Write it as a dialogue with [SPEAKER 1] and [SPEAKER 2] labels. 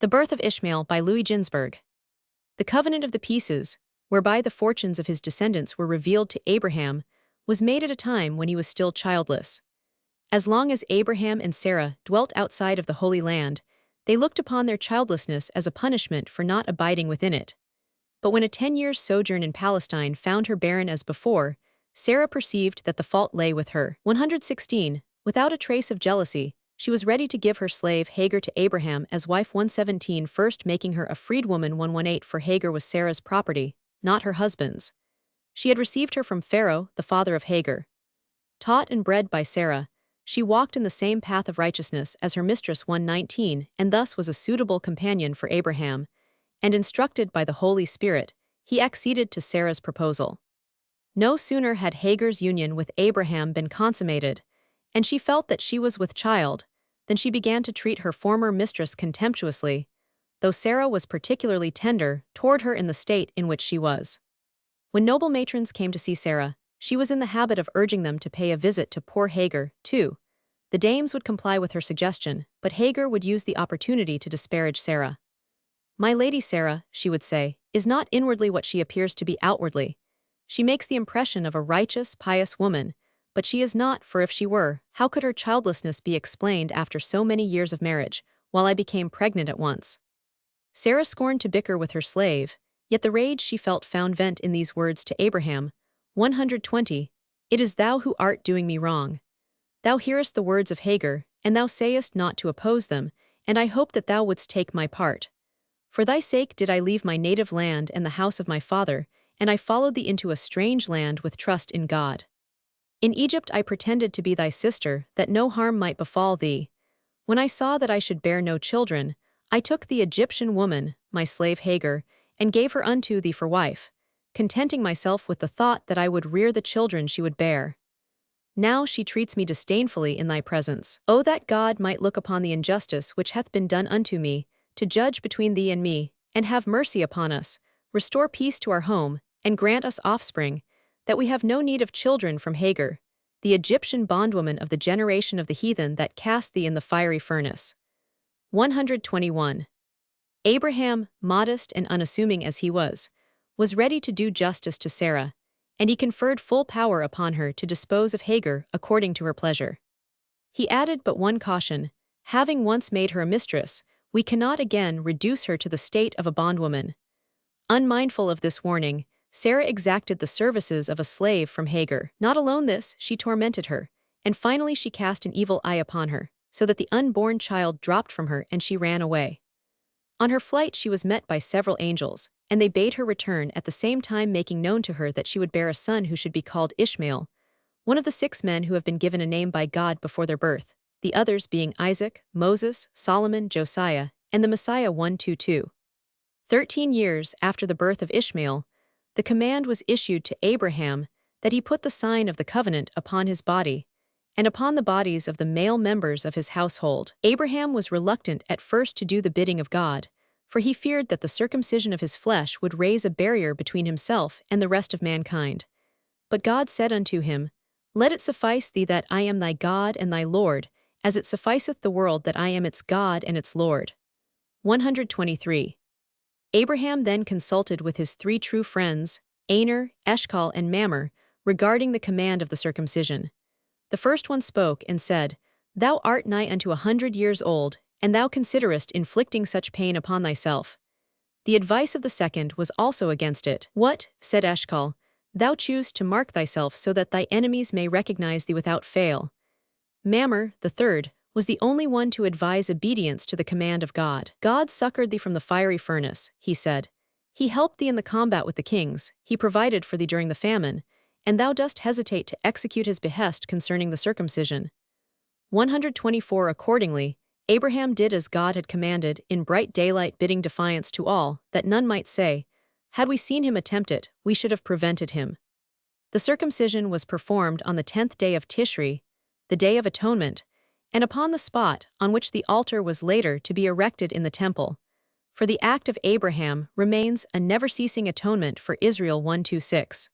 [SPEAKER 1] The Birth of Ishmael by Ginzberg. The covenant of the pieces, whereby the fortunes of his descendants were revealed to Abraham, was made at a time when he was still childless. As long as Abraham and Sarah dwelt outside of the Holy Land, they looked upon their childlessness as a punishment for not abiding within it. But when a 10 years' sojourn in Palestine found her barren as before, Sarah perceived that the fault lay with her. 116. Without a trace of jealousy, she was ready to give her slave Hagar to Abraham as wife. 117, first making her a freedwoman. 118, for Hagar was Sarah's property, not her husband's. She had received her from Pharaoh, the father of Hagar. Taught and bred by Sarah, she walked in the same path of righteousness as her mistress. 119, and thus was a suitable companion for Abraham, and instructed by the Holy Spirit, he acceded to Sarah's proposal. No sooner had Hagar's union with Abraham been consummated, and she felt that she was with child, than she began to treat her former mistress contemptuously, though Sarah was particularly tender toward her in the state in which she was. When noble matrons came to see Sarah, she was in the habit of urging them to pay a visit to poor Hagar, too. The dames would comply with her suggestion, but Hagar would use the opportunity to disparage Sarah. "My lady Sarah," she would say, "is not inwardly what she appears to be outwardly. She makes the impression of a righteous, pious woman, but she is not, for if she were, how could her childlessness be explained after so many years of marriage, while I became pregnant at once?" Sarah scorned to bicker with her slave, yet the rage she felt found vent in these words to Abraham. 120, "It is thou who art doing me wrong. Thou hearest the words of Hagar, and thou sayest not to oppose them, and I hope that thou wouldst take my part. For thy sake did I leave my native land and the house of my father, and I followed thee into a strange land with trust in God. In Egypt I pretended to be thy sister, that no harm might befall thee. When I saw that I should bear no children, I took the Egyptian woman, my slave Hagar, and gave her unto thee for wife, contenting myself with the thought that I would rear the children she would bear. Now she treats me disdainfully in thy presence. O that God might look upon the injustice which hath been done unto me, to judge between thee and me, and have mercy upon us, restore peace to our home, and grant us offspring, that we have no need of children from Hagar, the Egyptian bondwoman of the generation of the heathen that cast thee in the fiery furnace." 121. Abraham, modest and unassuming as he was ready to do justice to Sarah, and he conferred full power upon her to dispose of Hagar according to her pleasure. He added but one caution: having once made her a mistress, we cannot again reduce her to the state of a bondwoman. Unmindful of this warning, Sarah exacted the services of a slave from Hagar. Not alone this, she tormented her, and finally she cast an evil eye upon her, so that the unborn child dropped from her and she ran away. On her flight she was met by several angels, and they bade her return, at the same time making known to her that she would bear a son who should be called Ishmael, one of the 6 men who have been given a name by God before their birth, the others being Isaac, Moses, Solomon, Josiah, and the Messiah. 122. 13 years after the birth of Ishmael, the command was issued to Abraham that he put the sign of the covenant upon his body, and upon the bodies of the male members of his household. Abraham was reluctant at first to do the bidding of God, for he feared that the circumcision of his flesh would raise a barrier between himself and the rest of mankind. But God said unto him, "Let it suffice thee that I am thy God and thy Lord, as it sufficeth the world that I am its God and its Lord." 123. Abraham then consulted with his 3 true friends, Aner, Eshcol, and Mamre, regarding the command of the circumcision. The first one spoke and said, "Thou art nigh unto 100 years old, and thou considerest inflicting such pain upon thyself." The advice of the second was also against it. "What," said Eshcol, "thou choose to mark thyself so that thy enemies may recognize thee without fail." Mamre, the third, was the only one to advise obedience to the command of God. "God succored thee from the fiery furnace," he said. "He helped thee in the combat with the kings, he provided for thee during the famine, and thou dost hesitate to execute his behest concerning the circumcision." 124. Accordingly, Abraham did as God had commanded, in bright daylight bidding defiance to all, that none might say, "Had we seen him attempt it, we should have prevented him." The circumcision was performed on the 10th day of Tishri, the Day of Atonement, and upon the spot on which the altar was later to be erected in the temple. For the act of Abraham remains a never-ceasing atonement for Israel. 126.